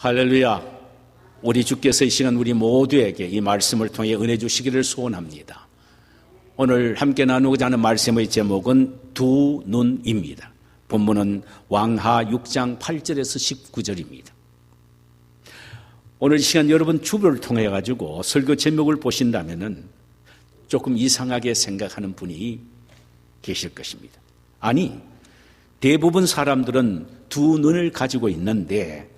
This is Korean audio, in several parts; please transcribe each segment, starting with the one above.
할렐루야. 우리 주께서 이 시간 우리 모두에게 이 말씀을 통해 은혜 주시기를 소원합니다. 오늘 함께 나누고자 하는 말씀의 제목은 두 눈입니다. 본문은 왕하 6장 8절에서 19절입니다. 오늘 이 시간 여러분 주보를 통해 가지고 설교 제목을 보신다면은 조금 이상하게 생각하는 분이 계실 것입니다. 아니, 대부분 사람들은 두 눈을 가지고 있는데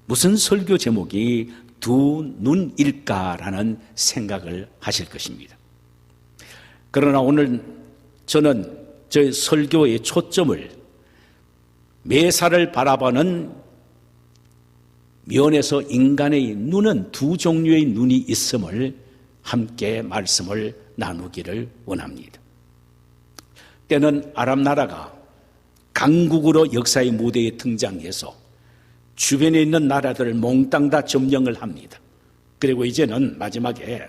무슨 설교 제목이 두 눈일까라는 생각을 하실 것입니다. 그러나 오늘 저는 저희 설교의 초점을 매사를 바라보는 면에서 인간의 눈은 두 종류의 눈이 있음을 함께 말씀을 나누기를 원합니다. 때는 아랍 나라가 강국으로 역사의 무대에 등장해서 주변에 있는 나라들을 몽땅 다 점령을 합니다. 그리고 이제는 마지막에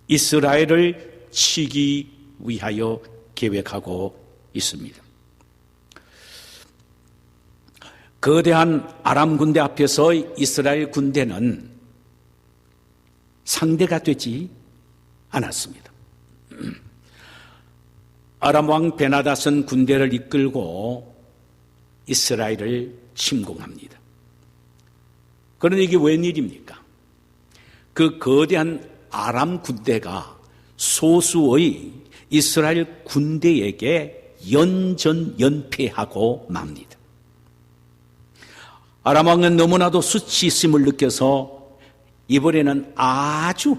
이스라엘을 치기 위하여 계획하고 있습니다. 거대한 아람 군대 앞에서 이스라엘 군대는 상대가 되지 않았습니다. 아람 왕 베나닷은 군대를 이끌고 이스라엘을 침공합니다. 그런데 이게 웬일입니까? 그 거대한 아람 군대가 소수의 이스라엘 군대에게 연전연패하고 맙니다. 아람 왕은 너무나도 수치심을 느껴서 이번에는 아주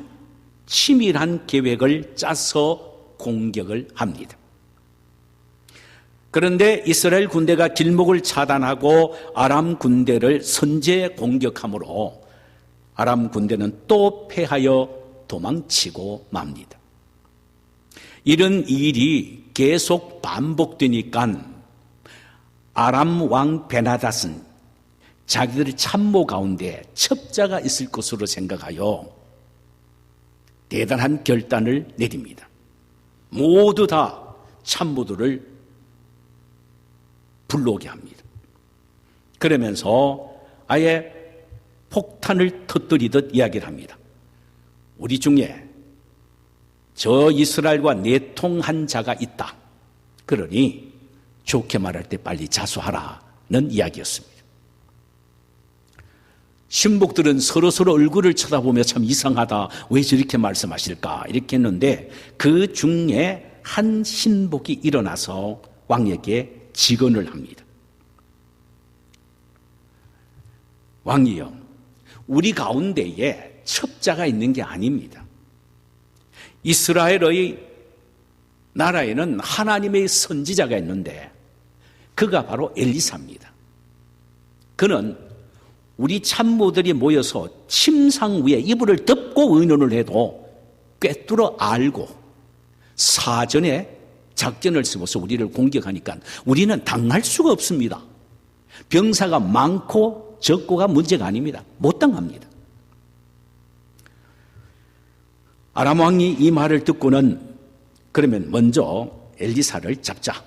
치밀한 계획을 짜서 공격을 합니다. 그런데 이스라엘 군대가 길목을 차단하고 아람 군대를 선제 공격함으로 아람 군대는 또 패하여 도망치고 맙니다. 이런 일이 계속 반복되니까 아람 왕 베나닷은 자기들의 참모 가운데 첩자가 있을 것으로 생각하여 대단한 결단을 내립니다. 모두 다 참모들을 불러오게 합니다. 그러면서 아예 폭탄을 터뜨리듯 이야기를 합니다. 우리 중에 저 이스라엘과 내통한 자가 있다. 그러니 좋게 말할 때 빨리 자수하라는 이야기였습니다. 신복들은 서로서로 얼굴을 쳐다보며 참 이상하다. 왜 저렇게 말씀하실까? 이렇게 했는데 그 중에 한 신복이 일어나서 왕에게 직언을 합니다. 왕이여, 우리 가운데에 첩자가 있는 게 아닙니다. 이스라엘의 나라에는 하나님의 선지자가 있는데 그가 바로 엘리사입니다. 그는 우리 참모들이 모여서 침상 위에 이불을 덮고 의논을 해도 꿰뚫어 알고 사전에 작전을 세워서 우리를 공격하니까 우리는 당할 수가 없습니다. 병사가 많고 적고가 문제가 아닙니다. 못 당합니다. 아람 왕이 이 말을 듣고는 그러면 먼저 엘리사를 잡자.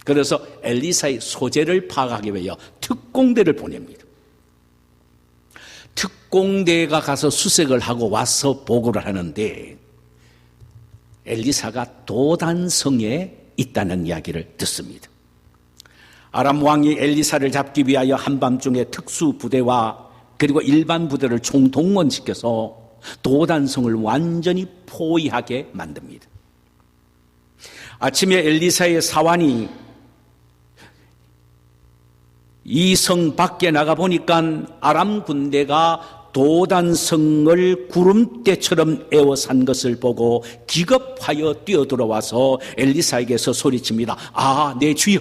그래서 엘리사의 소재를 파악하기 위하여 특공대를 보냅니다. 특공대가 가서 수색을 하고 와서 보고를 하는데 엘리사가 도단성에 있다는 이야기를 듣습니다. 아람 왕이 엘리사를 잡기 위하여 한밤중에 특수부대와 그리고 일반 부대를 총동원시켜서 도단성을 완전히 포위하게 만듭니다. 아침에 엘리사의 사환이 이 성 밖에 나가 보니까 아람 군대가 도단성을 구름대처럼 에워싼 것을 보고 기겁하여 뛰어들어와서 엘리사에게서 소리칩니다. 아, 내 주여,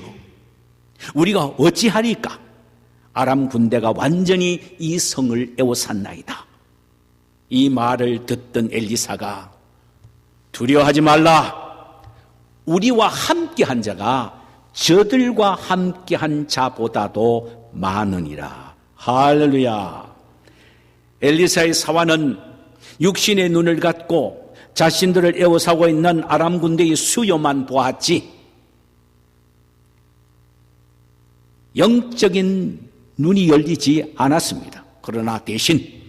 우리가 어찌하리까? 아람 군대가 완전히 이 성을 에워쌌나이다. 이 말을 듣던 엘리사가 두려워하지 말라. 우리와 함께한 자가 저들과 함께한 자보다도 많으니라. 할렐루야. 엘리사의 사환은 육신의 눈을 갖고 자신들을 에워싸고 있는 아람 군대의 수요만 보았지 영적인 눈이 열리지 않았습니다. 그러나 대신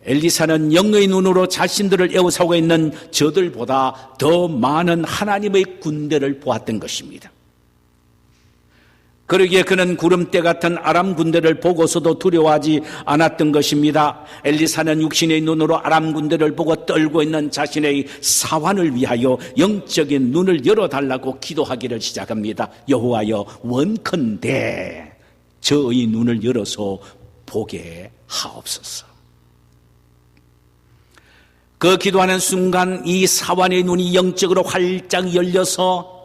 엘리사는 영의 눈으로 자신들을 에워싸고 있는 저들보다 더 많은 하나님의 군대를 보았던 것입니다. 그러기에 그는 구름대 같은 아람 군대를 보고서도 두려워하지 않았던 것입니다. 엘리사는 육신의 눈으로 아람 군대를 보고 떨고 있는 자신의 사환을 위하여 영적인 눈을 열어달라고 기도하기를 시작합니다. 여호와여, 원컨대 저의 눈을 열어서 보게 하옵소서. 그 기도하는 순간 이 사환의 눈이 영적으로 활짝 열려서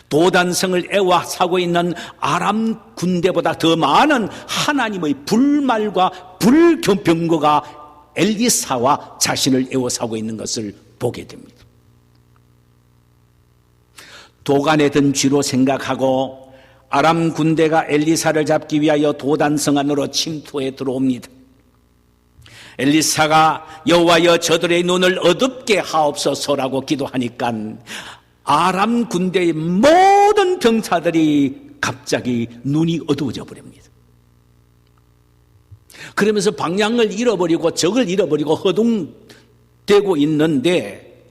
도단성을 애워싸고 있는 아람 군대보다 더 많은 하나님의 불말과 불병거가 엘리사와 자신을 애워싸고 있는 것을 보게 됩니다. 도간에 든 쥐로 생각하고 아람 군대가 엘리사를 잡기 위하여 도단성 안으로 침투해 들어옵니다. 엘리사가 여호와여, 저들의 눈을 어둡게 하옵소서라고 기도하니까 아람 군대의 모든 병사들이 갑자기 눈이 어두워져 버립니다. 그러면서 방향을 잃어버리고 적을 잃어버리고 허둥대고 있는데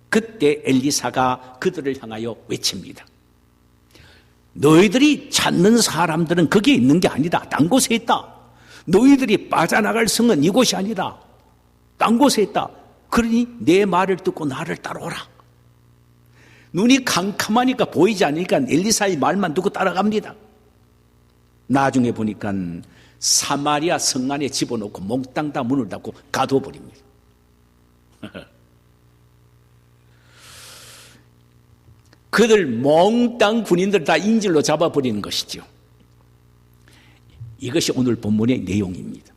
그때 엘리사가 그들을 향하여 외칩니다. 너희들이 찾는 사람들은 거기에 있는 게 아니다. 딴 곳에 있다. 너희들이 빠져나갈 성은 이곳이 아니다. 딴 곳에 있다. 그러니 내 말을 듣고 나를 따라오라. 눈이 캄캄하니까 보이지 않으니까 엘리사의 말만 듣고 따라갑니다. 나중에 보니까 사마리아 성 안에 집어넣고 몽땅 다 문을 닫고 가둬버립니다. 그들 몽땅 군인들 다 인질로 잡아버리는 것이죠. 이것이 오늘 본문의 내용입니다.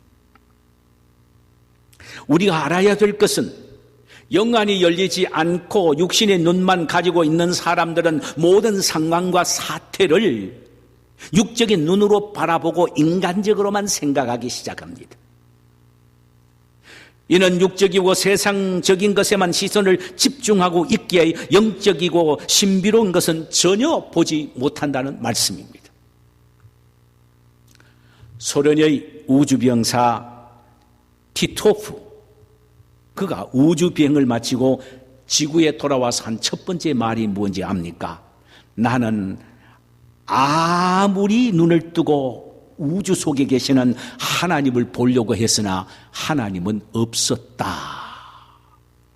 우리가 알아야 될 것은 영안이 열리지 않고 육신의 눈만 가지고 있는 사람들은 모든 상황과 사태를 육적인 눈으로 바라보고 인간적으로만 생각하기 시작합니다. 이는 육적이고 세상적인 것에만 시선을 집중하고 있기에 영적이고 신비로운 것은 전혀 보지 못한다는 말씀입니다. 소련의 우주병사 티토프, 그가 우주비행을 마치고 지구에 돌아와서 한 첫 번째 말이 뭔지 압니까? 나는 아무리 눈을 뜨고 우주 속에 계시는 하나님을 보려고 했으나 하나님은 없었다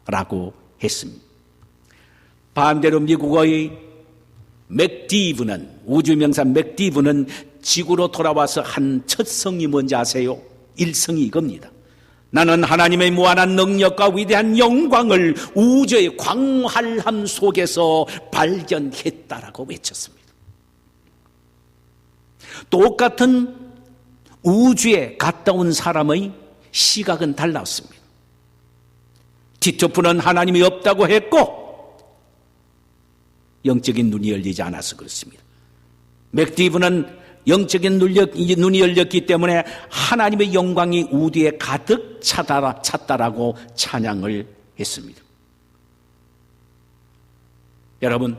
라고 했습니다. 반대로 미국의 맥디브는, 우주명사 맥디브는 지구로 돌아와서 한 첫 성이 뭔지 아세요? 일성이 이겁니다. 나는 하나님의 무한한 능력과 위대한 영광을 우주의 광활함 속에서 발견했다라고 외쳤습니다. 똑같은 우주에 갔다 온 사람의 시각은 달랐습니다. 티토프는 하나님이 없다고 했고 영적인 눈이 열리지 않아서 그렇습니다. 맥디브는 영적인 눈이 열렸기 때문에 하나님의 영광이 우주에 가득 찼다라고 찬양을 했습니다. 여러분,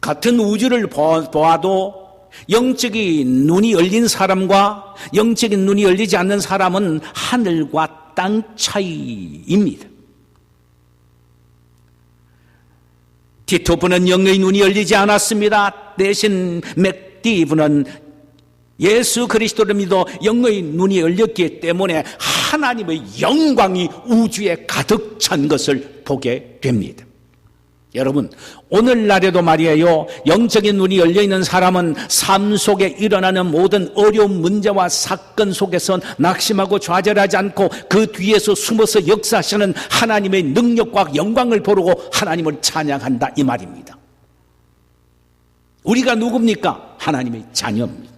같은 우주를 보아도 영적인 눈이 열린 사람과 영적인 눈이 열리지 않는 사람은 하늘과 땅 차이입니다. 티토프는 영의 눈이 열리지 않았습니다. 대신 맥디브는 예수 그리스도를 믿어 영의 눈이 열렸기 때문에 하나님의 영광이 우주에 가득 찬 것을 보게 됩니다. 여러분, 오늘날에도 말이에요, 영적인 눈이 열려있는 사람은 삶 속에 일어나는 모든 어려운 문제와 사건 속에서 낙심하고 좌절하지 않고 그 뒤에서 숨어서 역사하시는 하나님의 능력과 영광을 보고 하나님을 찬양한다, 이 말입니다. 우리가 누굽니까? 하나님의 자녀입니다.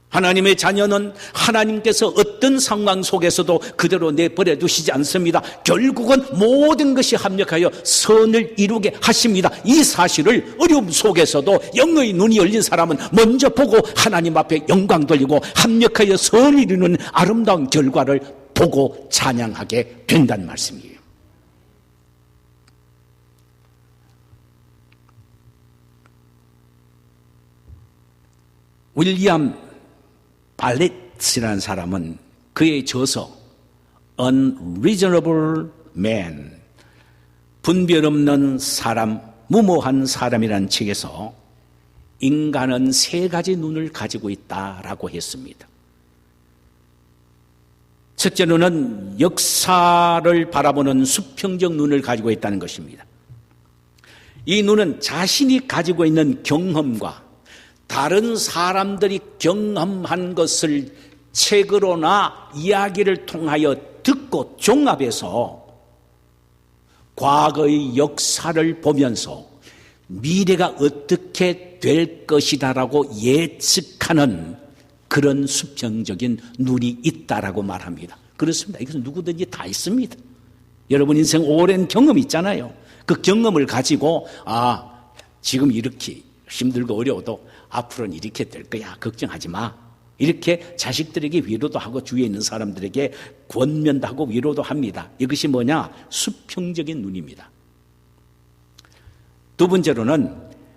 하나님의 자녀는 하나님께서 어떤 상황 속에서도 그대로 내버려 두시지 않습니다. 결국은 모든 것이 합력하여 선을 이루게 하십니다. 이 사실을 어려움 속에서도 영의 눈이 열린 사람은 먼저 보고 하나님 앞에 영광 돌리고 합력하여 선을 이루는 아름다운 결과를 보고 찬양하게 된다는 말씀이에요. 윌리엄 발렛이라는 사람은 그의 저서 Unreasonable Man, 분별 없는 사람, 무모한 사람이라는 책에서 인간은 세 가지 눈을 가지고 있다라고 했습니다. 첫째 눈은 역사를 바라보는 수평적 눈을 가지고 있다는 것입니다. 이 눈은 자신이 가지고 있는 경험과 다른 사람들이 경험한 것을 책으로나 이야기를 통하여 듣고 종합해서 과거의 역사를 보면서 미래가 어떻게 될 것이다라고 예측하는 그런 수평적인 눈이 있다라고 말합니다. 그렇습니다. 이것은 누구든지 다 있습니다. 여러분 인생 오랜 경험이 있잖아요. 그 경험을 가지고 지금 이렇게 힘들고 어려워도 앞으로는 이렇게 될 거야. 걱정하지 마. 이렇게 자식들에게 위로도 하고 주위에 있는 사람들에게 권면도 하고 위로도 합니다. 이것이 뭐냐? 수평적인 눈입니다. 두 번째로는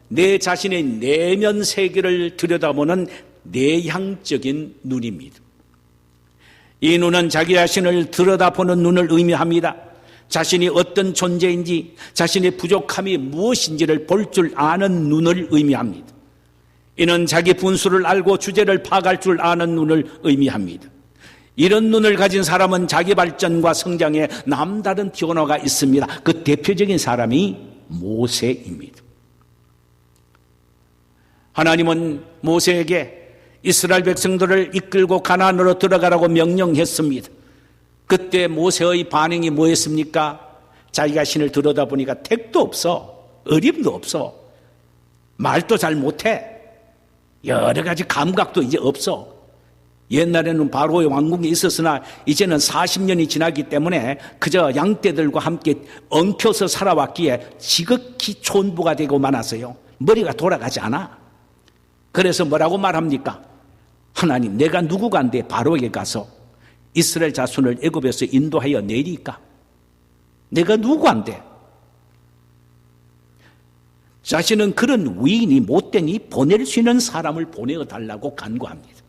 내 자신의 내면 세계를 들여다보는 내향적인 눈입니다. 이 눈은 자기 자신을 들여다보는 눈을 의미합니다. 자신이 어떤 존재인지, 자신의 부족함이 무엇인지를 볼 줄 아는 눈을 의미합니다. 이는 자기 분수를 알고 주제를 파악할 줄 아는 눈을 의미합니다. 이런 눈을 가진 사람은 자기 발전과 성장에 남다른 변화가 있습니다. 그 대표적인 사람이 모세입니다. 하나님은 모세에게 이스라엘 백성들을 이끌고 가나안으로 들어가라고 명령했습니다. 그때 모세의 반응이 뭐였습니까? 자기 자신을 들여다보니까 택도 없어, 어림도 없어, 말도 잘 못해, 여러 가지 감각도 이제 없어. 옛날에는 바로의 왕궁에 있었으나 이제는 40년이 지나기 때문에 그저 양떼들과 함께 엉켜서 살아왔기에 지극히 촌부가 되고 말았어요. 머리가 돌아가지 않아. 그래서 뭐라고 말합니까? 하나님, 내가 누구간데 바로에게 가서 이스라엘 자손을 애굽에서 인도하여 내리까? 내가 누구한데? 자신은 그런 위인이 못되니 보낼 수 있는 사람을 보내어달라고 간구합니다.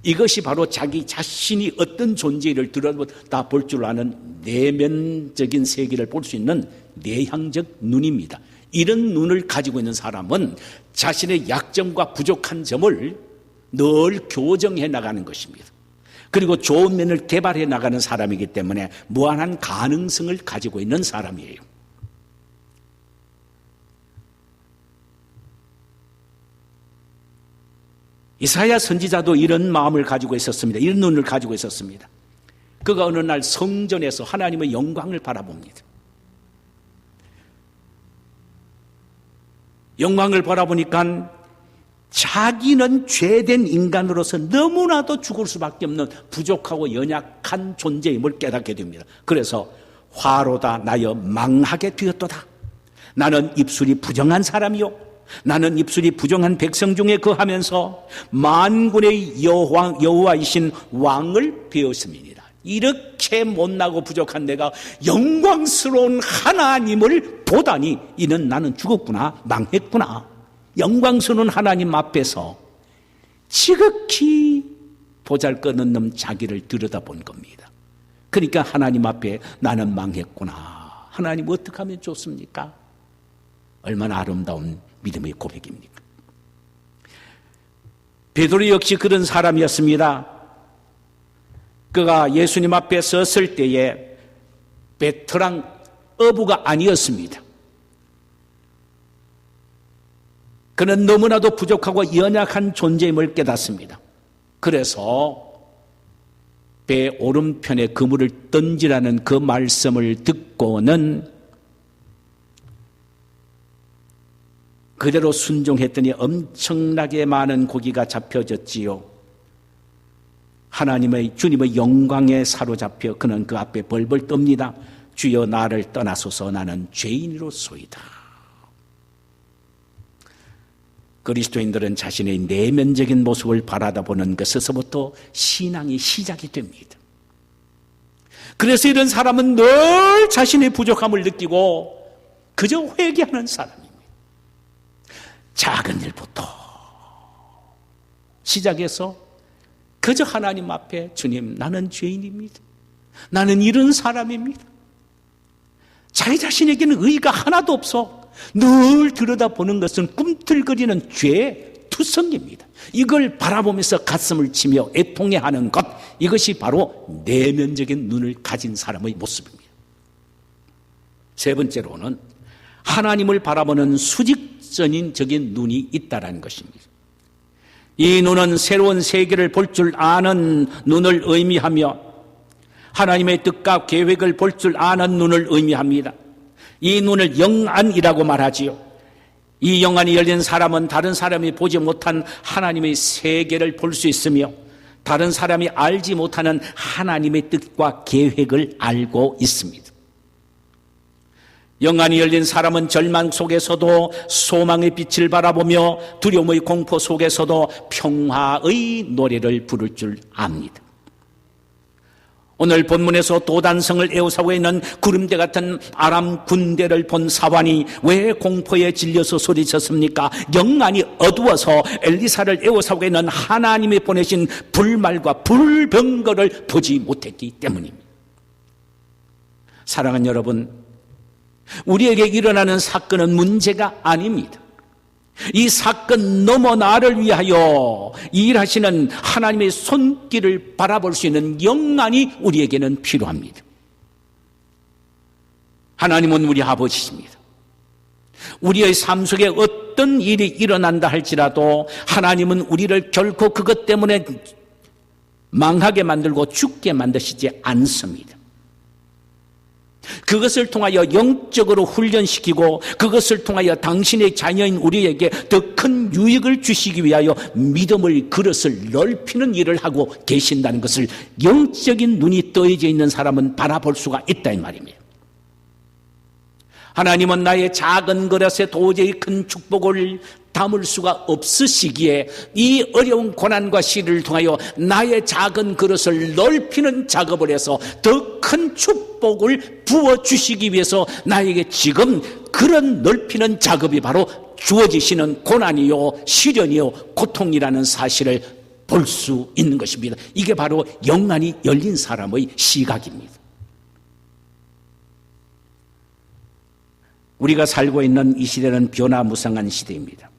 이것이 바로 자기 자신이 어떤 존재를 들여다 볼 줄 아는 내면적인 세계를 볼 수 있는 내향적 눈입니다. 이런 눈을 가지고 있는 사람은 자신의 약점과 부족한 점을 늘 교정해 나가는 것입니다. 그리고 좋은 면을 개발해 나가는 사람이기 때문에 무한한 가능성을 가지고 있는 사람이에요. 이사야 선지자도 이런 마음을 가지고 있었습니다. 이런 눈을 가지고 있었습니다. 그가 어느 날 성전에서 하나님의 영광을 바라봅니다. 영광을 바라보니까 자기는 죄된 인간으로서 너무나도 죽을 수밖에 없는 부족하고 연약한 존재임을 깨닫게 됩니다. 그래서 화로다 나여 망하게 되었도다. 나는 입술이 부정한 사람이요, 나는 입술이 부정한 백성 중에 거하면서 만군의 여호와이신 왕을 배웠습니다. 이렇게 못나고 부족한 내가 영광스러운 하나님을 보다니 이는 나는 죽었구나, 망했구나. 영광스러운 하나님 앞에서 지극히 보잘것없는 자기를 들여다본 겁니다. 그러니까 하나님 앞에 나는 망했구나, 하나님 어떻게 하면 좋습니까? 얼마나 아름다운 믿음의 고백입니까? 베드로 역시 그런 사람이었습니다. 그가 예수님 앞에 섰을 때에 베테랑 어부가 아니었습니다. 그는 너무나도 부족하고 연약한 존재임을 깨닫습니다. 그래서 배 오른편에 그물을 던지라는 그 말씀을 듣고는 그대로 순종했더니 엄청나게 많은 고기가 잡혀졌지요. 하나님의 주님의 영광에 사로잡혀 그는 그 앞에 벌벌 떱니다. 주여 나를 떠나소서, 나는 죄인이로소이다. 그리스도인들은 자신의 내면적인 모습을 바라다보는 것에서부터 신앙이 시작이 됩니다. 그래서 이런 사람은 늘 자신의 부족함을 느끼고 그저 회개하는 사람입니다. 작은 일부터 시작해서 그저 하나님 앞에 주님 나는 죄인입니다. 나는 이런 사람입니다. 자기 자신에게는 의의가 하나도 없어 늘 들여다보는 것은 꿈틀거리는 죄의 투성입니다. 이걸 바라보면서 가슴을 치며 애통해하는 것, 이것이 바로 내면적인 눈을 가진 사람의 모습입니다. 세 번째로는 하나님을 바라보는 수직적인 눈이 있다는 것입니다. 이 눈은 새로운 세계를 볼 줄 아는 눈을 의미하며 하나님의 뜻과 계획을 볼 줄 아는 눈을 의미합니다. 이 눈을 영안이라고 말하지요. 이 영안이 열린 사람은 다른 사람이 보지 못한 하나님의 세계를 볼 수 있으며 다른 사람이 알지 못하는 하나님의 뜻과 계획을 알고 있습니다. 영안이 열린 사람은 절망 속에서도 소망의 빛을 바라보며 두려움의 공포 속에서도 평화의 노래를 부를 줄 압니다. 오늘 본문에서 도단성을 에워싸고 있는 구름대 같은 아람 군대를 본 사환이 왜 공포에 질려서 소리쳤습니까? 영안이 어두워서 엘리사를 에워싸고 있는 하나님이 보내신 불말과 불병거를 보지 못했기 때문입니다. 사랑하는 여러분, 우리에게 일어나는 사건은 문제가 아닙니다. 이 사건 넘어 나를 위하여 일하시는 하나님의 손길을 바라볼 수 있는 영안이 우리에게는 필요합니다. 하나님은 우리 아버지십니다. 우리의 삶 속에 어떤 일이 일어난다 할지라도 하나님은 우리를 결코 그것 때문에 망하게 만들고 죽게 만드시지 않습니다. 그것을 통하여 영적으로 훈련시키고 그것을 통하여 당신의 자녀인 우리에게 더 큰 유익을 주시기 위하여 믿음의 그릇을 넓히는 일을 하고 계신다는 것을 영적인 눈이 떠져 있는 사람은 바라볼 수가 있다 이 말입니다. 하나님은 나의 작은 그릇에 도저히 큰 축복을 담을 수가 없으시기에 이 어려운 고난과 시를 통하여 나의 작은 그릇을 넓히는 작업을 해서 더 큰 축복을 부어주시기 위해서 나에게 지금 그런 넓히는 작업이 바로 주어지시는 고난이요 시련이요 고통이라는 사실을 볼 수 있는 것입니다. 이게 바로 영안이 열린 사람의 시각입니다. 우리가 살고 있는 이 시대는 변화무쌍한 시대입니다.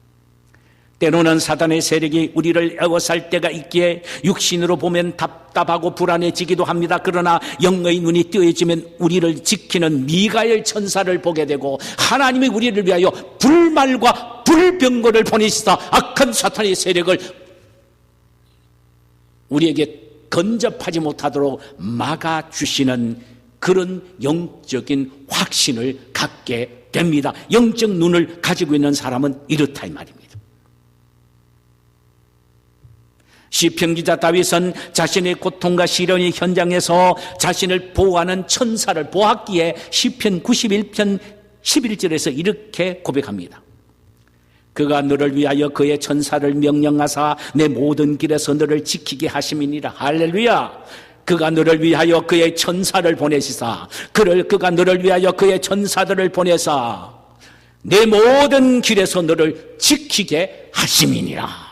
때로는 사단의 세력이 우리를 에워쌀 때가 있기에 육신으로 보면 답답하고 불안해지기도 합니다. 그러나 영의 눈이 뜨여지면 우리를 지키는 미가엘 천사를 보게 되고 하나님이 우리를 위하여 불말과 불병거를 보내시사 악한 사탄의 세력을 우리에게 근접하지 못하도록 막아주시는 그런 영적인 확신을 갖게 됩니다. 영적 눈을 가지고 있는 사람은 이렇다 이 말입니다. 시편 기자 다윗은 자신의 고통과 시련의 현장에서 자신을 보호하는 천사를 보았기에 시편 91편 11절에서 이렇게 고백합니다. 그가 너를 위하여 그의 천사를 명령하사 내 모든 길에서 너를 지키게 하심이니라. 할렐루야. 그가 너를 위하여 그의 천사를 보내시사 그가 너를 위하여 그의 천사들을 보내사 내 모든 길에서 너를 지키게 하심이니라.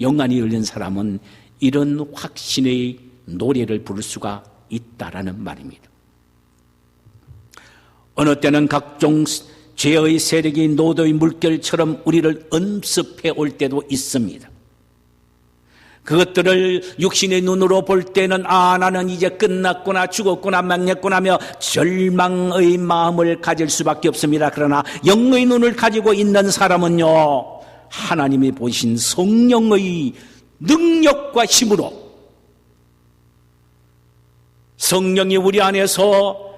영안이 열린 사람은 이런 확신의 노래를 부를 수가 있다라는 말입니다. 어느 때는 각종 죄의 세력이 노도의 물결처럼 우리를 엄습해 올 때도 있습니다. 그것들을 육신의 눈으로 볼 때는 나는 이제 끝났구나 죽었구나 망했구나 하며 절망의 마음을 가질 수밖에 없습니다. 그러나 영의 눈을 가지고 있는 사람은요 하나님이 보신 성령의 능력과 힘으로 성령이 우리 안에서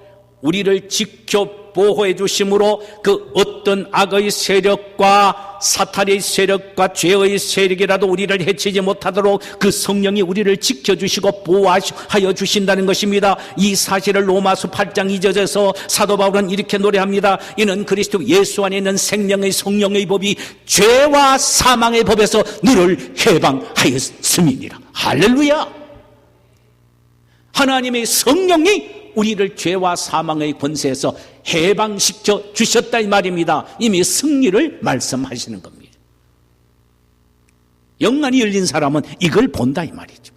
우리를 지켜 보호해 주심으로 그 어떤 악의 세력과 사탄의 세력과 죄의 세력이라도 우리를 해치지 못하도록 그 성령이 우리를 지켜주시고 보호하여 주신다는 것입니다. 이 사실을 로마서 8장 2절에서 사도 바울은 이렇게 노래합니다. 이는 그리스도 예수 안에 있는 생명의 성령의 법이 죄와 사망의 법에서 너를 해방하였음이니라. 할렐루야. 하나님의 성령이 우리를 죄와 사망의 권세에서 해방시켜 주셨다 이 말입니다. 이미 승리를 말씀하시는 겁니다. 영안이 열린 사람은 이걸 본다 이 말이죠.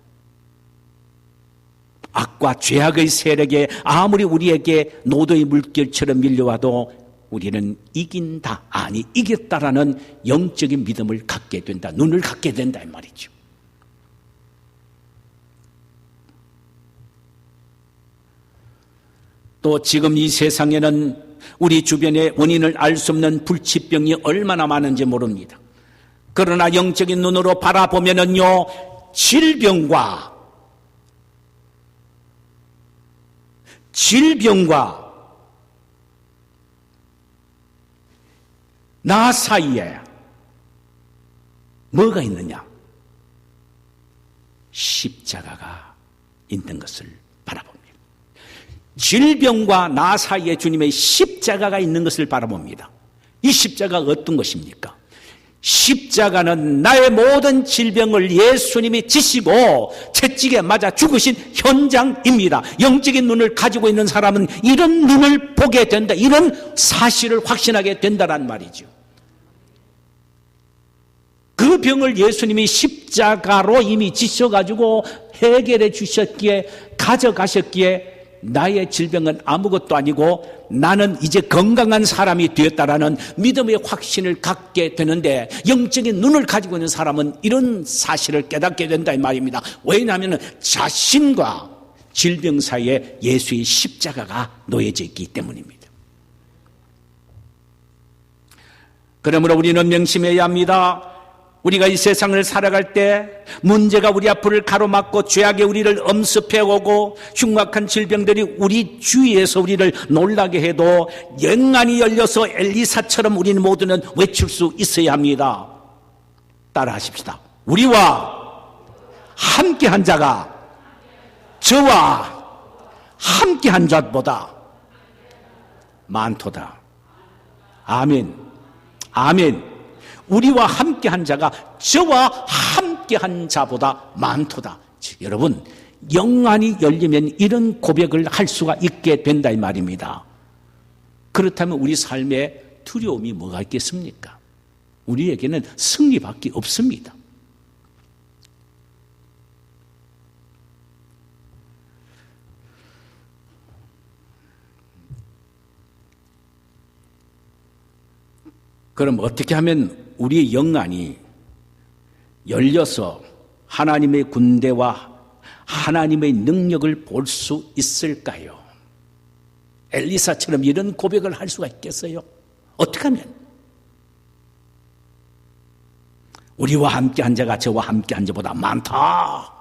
악과 죄악의 세력에 아무리 우리에게 노도의 물결처럼 밀려와도 우리는 이긴다, 아니 이겼다라는 영적인 믿음을 갖게 된다, 눈을 갖게 된다 이 말이죠. 또 지금 이 세상에는 우리 주변에 원인을 알 수 없는 불치병이 얼마나 많은지 모릅니다. 그러나 영적인 눈으로 바라보면은요, 질병과 나 사이에 뭐가 있느냐? 십자가가 있는 것을 바라봅니다. 질병과 나 사이에 주님의 십자가가 있는 것을 바라봅니다. 이 십자가가 어떤 것입니까? 십자가는 나의 모든 질병을 예수님이 지시고 채찍에 맞아 죽으신 현장입니다. 영적인 눈을 가지고 있는 사람은 이런 눈을 보게 된다, 이런 사실을 확신하게 된다란 말이죠. 그 병을 예수님이 십자가로 이미 지셔가지고 해결해 주셨기에, 가져가셨기에 나의 질병은 아무것도 아니고 나는 이제 건강한 사람이 되었다라는 믿음의 확신을 갖게 되는데, 영적인 눈을 가지고 있는 사람은 이런 사실을 깨닫게 된다 이 말입니다. 왜냐하면 자신과 질병 사이에 예수의 십자가가 놓여져 있기 때문입니다. 그러므로 우리는 명심해야 합니다. 우리가 이 세상을 살아갈 때 문제가 우리 앞을 가로막고 죄악에 우리를 엄습해오고 흉악한 질병들이 우리 주위에서 우리를 놀라게 해도 영안이 열려서 엘리사처럼 우리는 모두는 외칠 수 있어야 합니다. 따라하십시다. 우리와 함께한 자가 저와 함께한 자보다 많도다. 아멘. 아멘. 우리와 함께한 자가 저와 함께한 자보다 많도다. 여러분, 영안이 열리면 이런 고백을 할 수가 있게 된다 이 말입니다. 그렇다면 우리 삶에 두려움이 뭐가 있겠습니까? 우리에게는 승리밖에 없습니다. 그럼 어떻게 하면 우리의 영안이 열려서 하나님의 군대와 하나님의 능력을 볼 수 있을까요? 엘리사처럼 이런 고백을 할 수가 있겠어요? 어떻게 하면? 우리와 함께한 자가 저와 함께한 자보다 많다.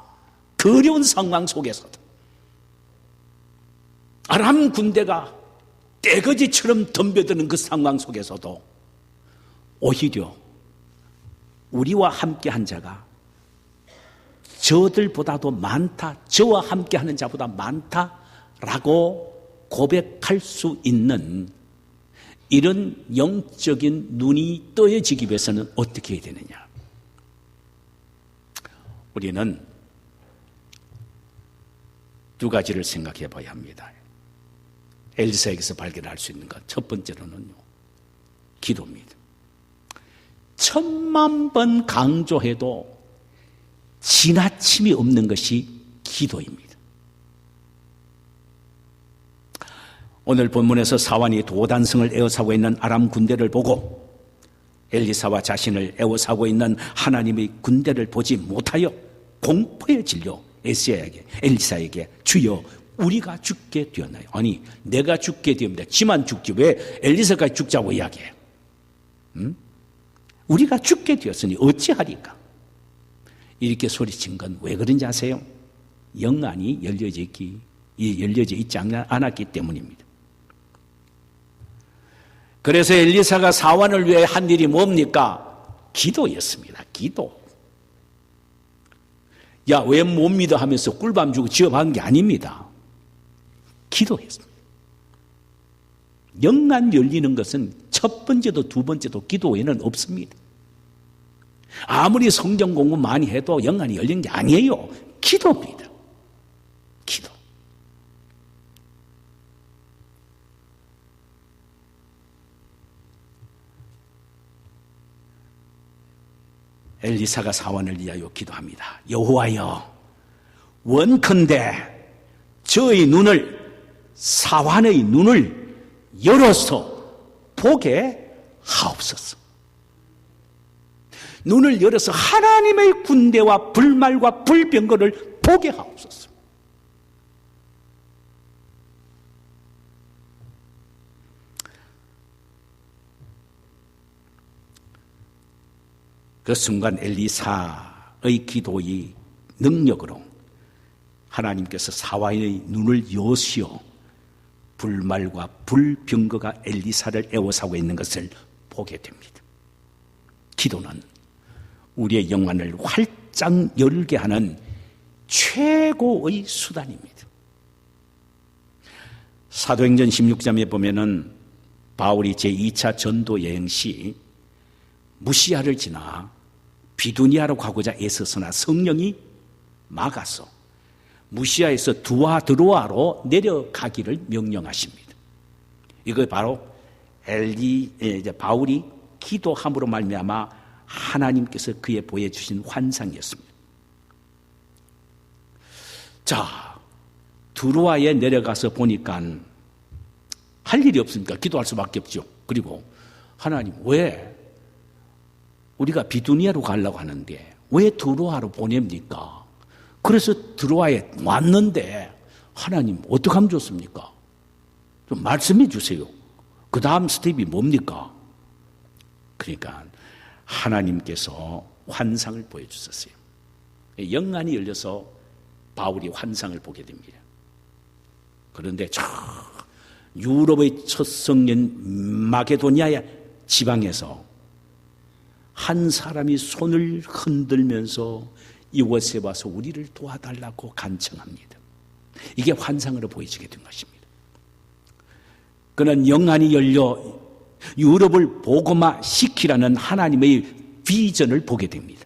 그 어려운 상황 속에서도 아람 군대가 떼거지처럼 덤벼드는 그 상황 속에서도 오히려 우리와 함께한 자가 저들보다도 많다, 저와 함께하는 자보다 많다라고 고백할 수 있는 이런 영적인 눈이 떠여지기 위해서는 어떻게 해야 되느냐? 우리는 두 가지를 생각해 봐야 합니다. 엘리사에게서 발견할 수 있는 것, 첫 번째로는요, 기도입니다. 1000만 번 강조해도 지나침이 없는 것이 기도입니다. 오늘 본문에서 사환이 도단성을 에워싸고 있는 아람 군대를 보고 엘리사와 자신을 에워싸고 있는 하나님의 군대를 보지 못하여 공포에 질려 엘리사에게 주여 우리가 죽게 되었나요? 아니, 내가 죽게 되었는데 지만 죽지 왜 엘리사까지 죽자고 이야기해? 우리가 죽게 되었으니 어찌하리까? 이렇게 소리친 건 왜 그런지 아세요? 영안이 열려져 있지 않았기 때문입니다. 그래서 엘리사가 사환을 위해 한 일이 뭡니까? 기도였습니다. 기도. 야, 왜 못 믿어 하면서 꿀밤 주고 지어박은 게 아닙니다. 기도했습니다. 영안 열리는 것은 첫 번째도 두 번째도 기도 외에는 없습니다. 아무리 성경 공부 많이 해도 영안이 열린 게 아니에요. 기도입니다. 기도. 엘리사가 사환을 위하여 기도합니다. 여호와여, 원컨대 저의 눈을, 사환의 눈을 열어서 보게 하옵소서. 눈을 열어서 하나님의 군대와 불말과 불병거를 보게 하옵소서. 그 순간 엘리사의 기도의 능력으로 하나님께서 사환의 눈을 여시어 불말과 불병거가 엘리사를 애워싸고 있는 것을 보게 됩니다. 기도는 우리의 영안을 활짝 열게 하는 최고의 수단입니다. 사도행전 16장에 보면은 바울이 제2차 전도 여행 시 무시아를 지나 비두니아로 가고자 애써서나 성령이 막아서 무시아에서 두아 드로아로 내려가기를 명령하십니다. 이거 바로 바울이 기도함으로 말미암아 하나님께서 그에 보여주신 환상이었습니다. 자, 드로아에 내려가서 보니까 할 일이 없으니까 기도할 수밖에 없죠. 그리고 하나님, 왜 우리가 비두니아로 가려고 하는데 왜 드로아로 보냅니까? 그래서 드로아에 왔는데 하나님 어떻게 하면 좋습니까? 좀 말씀해 주세요. 그 다음 스텝이 뭡니까? 그러니까 하나님께서 환상을 보여주셨어요. 영안이 열려서 바울이 환상을 보게 됩니다. 그런데 저 유럽의 첫 성년 마게도니아의 지방에서 한 사람이 손을 흔들면서 이곳에 와서 우리를 도와달라고 간청합니다. 이게 환상으로 보여지게 된 것입니다. 그는 영안이 열려 유럽을 복음화시키라는 하나님의 비전을 보게 됩니다.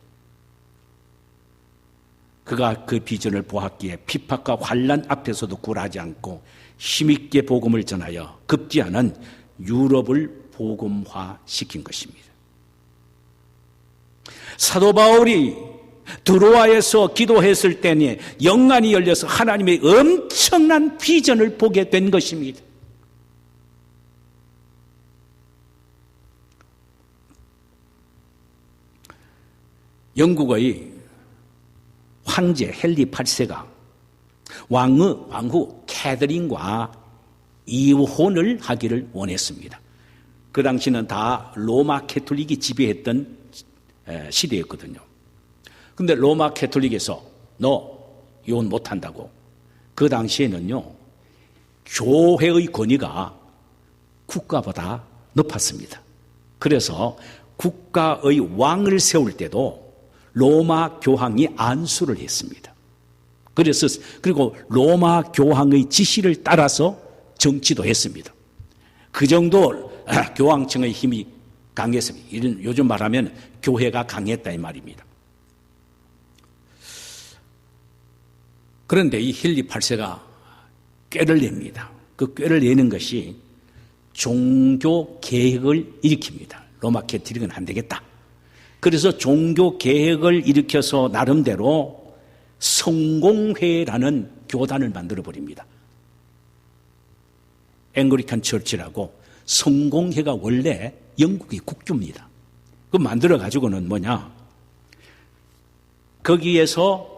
그가 그 비전을 보았기에 핍박과 환난 앞에서도 굴하지 않고 힘있게 복음을 전하여 급기야는 유럽을 복음화시킨 것입니다. 사도 바울이 드로아에서 기도했을 때에 영안이 열려서 하나님의 엄청난 비전을 보게 된 것입니다. 영국의 황제 헨리 8세가 왕후 캐더린과 이혼을 하기를 원했습니다. 그 당시는 다 로마 캐톨릭이 지배했던 시대였거든요. 근데 로마 캐톨릭에서 너 이혼 못한다고. 그 당시에는요, 교회의 권위가 국가보다 높았습니다. 그래서 국가의 왕을 세울 때도 로마 교황이 안수를 했습니다. 그리고 로마 교황의 지시를 따라서 정치도 했습니다. 그 정도 교황청의 힘이 강했습니다. 이런 요즘 말하면 교회가 강했다 이 말입니다. 그런데 이 헨리 8세가 꾀를 냅니다. 그 꾀를 내는 것이 종교 개혁을 일으킵니다. 로마 캐톨릭은 안 되겠다. 그래서 종교 개혁을 일으켜서 나름대로 성공회라는 교단을 만들어 버립니다. 앵글리칸 처치라고. 성공회가 원래 영국의 국교입니다. 그 만들어 가지고는 뭐냐? 거기에서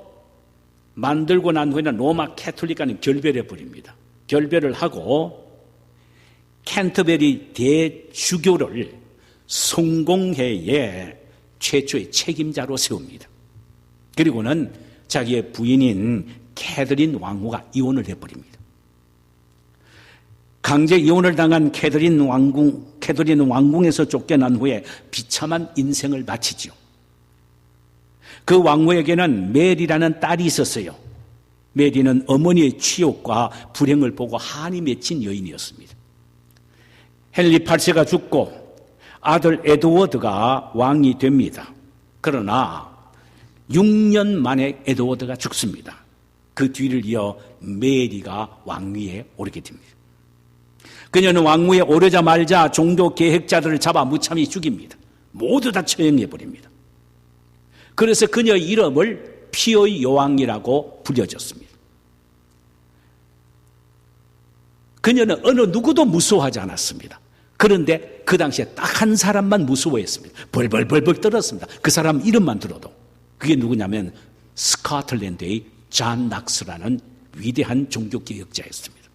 만들고 난 후에는 로마 캐톨릭과는 결별해 버립니다. 결별을 하고 캔터베리 대주교를 성공회의 최초의 책임자로 세웁니다. 그리고는 자기의 부인인 캐더린 왕후가 이혼을 해버립니다. 강제 이혼을 당한 캐더린 왕궁에서 쫓겨난 후에 비참한 인생을 마치죠. 그 왕후에게는 메리라는 딸이 있었어요. 메리는 어머니의 취욕과 불행을 보고 한이 맺힌 여인이었습니다. 헨리 8세가 죽고 아들 에드워드가 왕이 됩니다. 그러나 6년 만에 에드워드가 죽습니다. 그 뒤를 이어 메리가 왕위에 오르게 됩니다. 그녀는 왕위에 오르자마자 종교 계획자들을 잡아 무참히 죽입니다. 모두 다 처형해버립니다. 그래서 그녀의 이름을 피의 여왕이라고 불려졌습니다. 그녀는 어느 누구도 무서워하지 않았습니다. 그런데 그 당시에 딱 한 사람만 무서워했습니다. 벌벌벌벌 떨었습니다. 그 사람 이름만 들어도. 그게 누구냐면 스코틀랜드의 존 낙스라는 위대한 종교개혁자였습니다.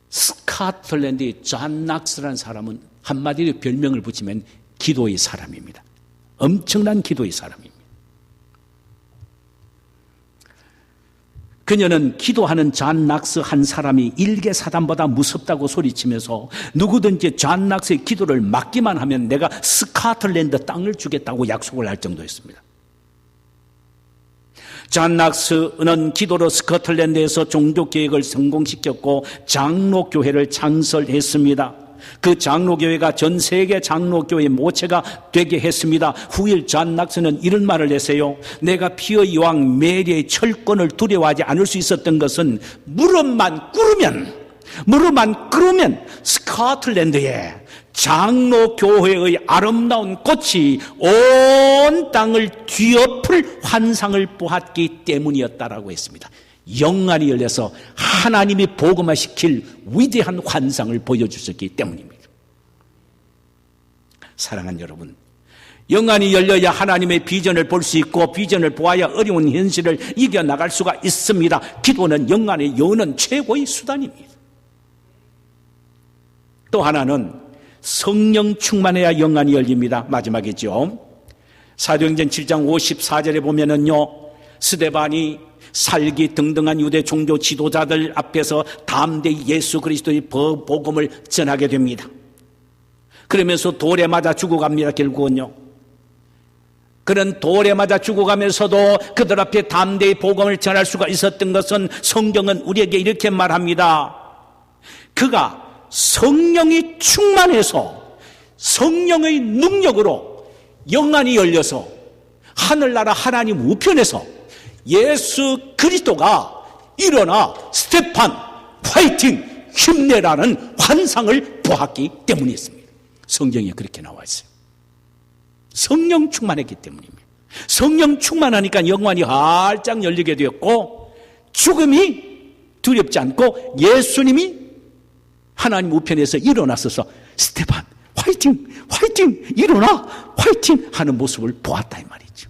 스코틀랜드의 존 낙스라는 사람은 한마디로 별명을 붙이면 기도의 사람입니다. 엄청난 기도의 사람입니다. 그녀는 기도하는 존 낙스 한 사람이 일개 사단보다 무섭다고 소리치면서 누구든지 존 낙스의 기도를 막기만 하면 내가 스코틀랜드 땅을 주겠다고 약속을 할 정도였습니다. 존 낙스는 기도로 스코틀랜드에서 종교개혁을 성공시켰고 장로교회를 창설했습니다. 그 장로교회가 전 세계 장로교회의 모체가 되게 했습니다. 후일 존 낙스는 이런 말을 했어요. 내가 피의 여왕 메리의 철권을 두려워하지 않을 수 있었던 것은 무릎만 꿇으면 스코틀랜드에 장로교회의 아름다운 꽃이 온 땅을 뒤엎을 환상을 보았기 때문이었다라고 했습니다. 영안이 열려서 하나님이 복음화시킬 위대한 환상을 보여주셨기 때문입니다. 사랑하는 여러분, 영안이 열려야 하나님의 비전을 볼 수 있고 비전을 보아야 어려운 현실을 이겨나갈 수가 있습니다. 기도는 영안을 여는 최고의 수단입니다. 또 하나는 성령 충만해야 영안이 열립니다. 마지막이죠. 사도행전 7장 54절에 보면은요, 스데반이 살기 등등한 유대 종교 지도자들 앞에서 담대히 예수 그리스도의 복음을 전하게 됩니다. 그러면서 돌에 맞아 죽어갑니다. 결국은요. 그런 돌에 맞아 죽어가면서도 그들 앞에 담대히 복음을 전할 수가 있었던 것은 성경은 우리에게 이렇게 말합니다. 그가 성령이 충만해서 성령의 능력으로 영안이 열려서 하늘나라 하나님 우편에서 예수 그리스도가 일어나 스테판 화이팅 힘내라는 환상을 보았기 때문이었습니다. 성경에 그렇게 나와 있어요. 성령 충만했기 때문입니다. 성령 충만하니까 영안이 활짝 열리게 되었고 죽음이 두렵지 않고 예수님이 하나님 우편에서 일어나서서 스테판 화이팅 화이팅 일어나 화이팅 하는 모습을 보았다 이 말이죠.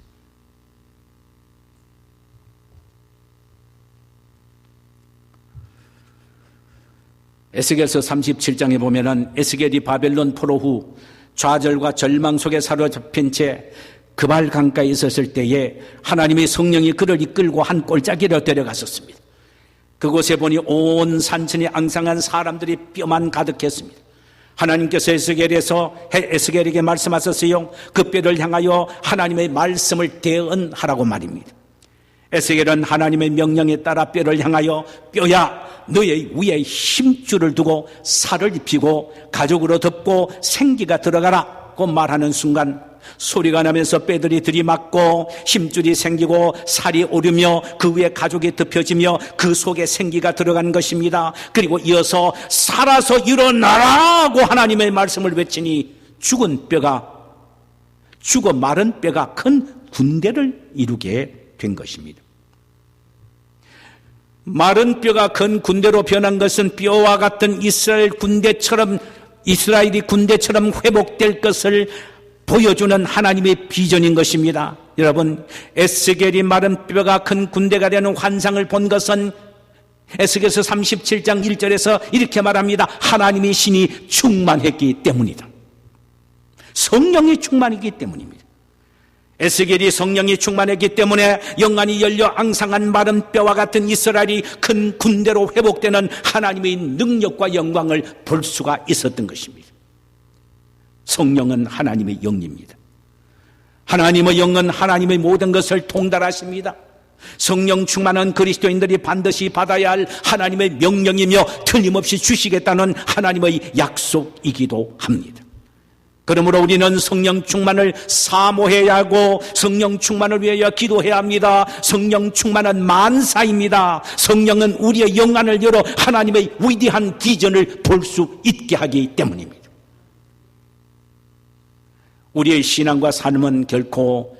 에스겔서 37장에 보면은 에스겔이 바벨론 포로 후 좌절과 절망 속에 사로잡힌 채 그발 강가에 있었을 때에 하나님의 성령이 그를 이끌고 한 골짜기로 데려갔었습니다. 그곳에 보니 온 산천이 앙상한 사람들이 뼈만 가득했습니다. 하나님께서 에스겔에게 말씀하셨어요. 그 뼈를 향하여 하나님의 말씀을 대언하라고 말입니다. 에스겔은 하나님의 명령에 따라 뼈를 향하여 뼈야 너의 위에 힘줄을 두고 살을 입히고 가죽으로 덮고 생기가 들어가라고 말하는 순간 소리가 나면서 뼈들이 들이맞고 힘줄이 생기고 살이 오르며 그 위에 가죽이 덮여지며 그 속에 생기가 들어간 것입니다. 그리고 이어서 살아서 일어나라고 하나님의 말씀을 외치니 죽어 마른 뼈가 큰 군대를 이루게 된 것입니다. 마른 뼈가 큰 군대로 변한 것은 뼈와 같은 이스라엘이 군대처럼 회복될 것을 보여주는 하나님의 비전인 것입니다. 여러분, 에스겔이 마른 뼈가 큰 군대가 되는 환상을 본 것은 에스겔서 37장 1절에서 이렇게 말합니다. 하나님의 신이 충만했기 때문이다. 성령이 충만이기 때문입니다. 에스겔이 성령이 충만했기 때문에 영안이 열려 앙상한 마른 뼈와 같은 이스라엘이 큰 군대로 회복되는 하나님의 능력과 영광을 볼 수가 있었던 것입니다. 성령은 하나님의 영입니다. 하나님의 영은 하나님의 모든 것을 통달하십니다. 성령 충만한 그리스도인들이 반드시 받아야 할 하나님의 명령이며 틀림없이 주시겠다는 하나님의 약속이기도 합니다. 그러므로 우리는 성령 충만을 사모해야 하고 성령 충만을 위하여 기도해야 합니다. 성령 충만은 만사입니다. 성령은 우리의 영안을 열어 하나님의 위대한 비전을 볼 수 있게 하기 때문입니다. 우리의 신앙과 삶은 결코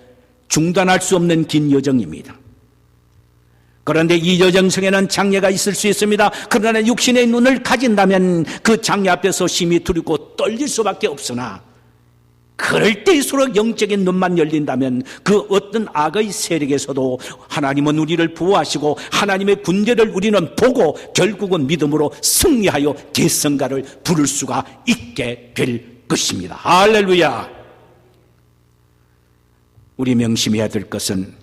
중단할 수 없는 긴 여정입니다. 그런데 이 여정 속에는 장애가 있을 수 있습니다. 그러나 육신의 눈을 가진다면 그 장애 앞에서 심히 두렵고 떨릴 수밖에 없으나 그럴 때일수록 영적인 눈만 열린다면 그 어떤 악의 세력에서도 하나님은 우리를 보호하시고 하나님의 군대를 우리는 보고 결국은 믿음으로 승리하여 대성가를 부를 수가 있게 될 것입니다. 할렐루야. 우리 명심해야 될 것은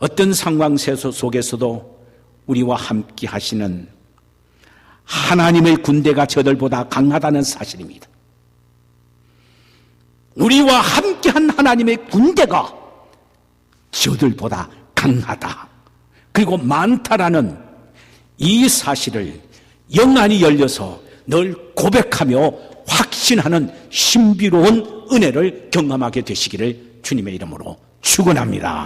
어떤 상황 속에서도 우리와 함께 하시는 하나님의 군대가 저들보다 강하다는 사실입니다. 우리와 함께한 하나님의 군대가 저들보다 강하다, 그리고 많다라는 이 사실을 영안이 열려서 늘 고백하며 확신하는 신비로운 은혜를 경험하게 되시기를 주님의 이름으로 축원합니다.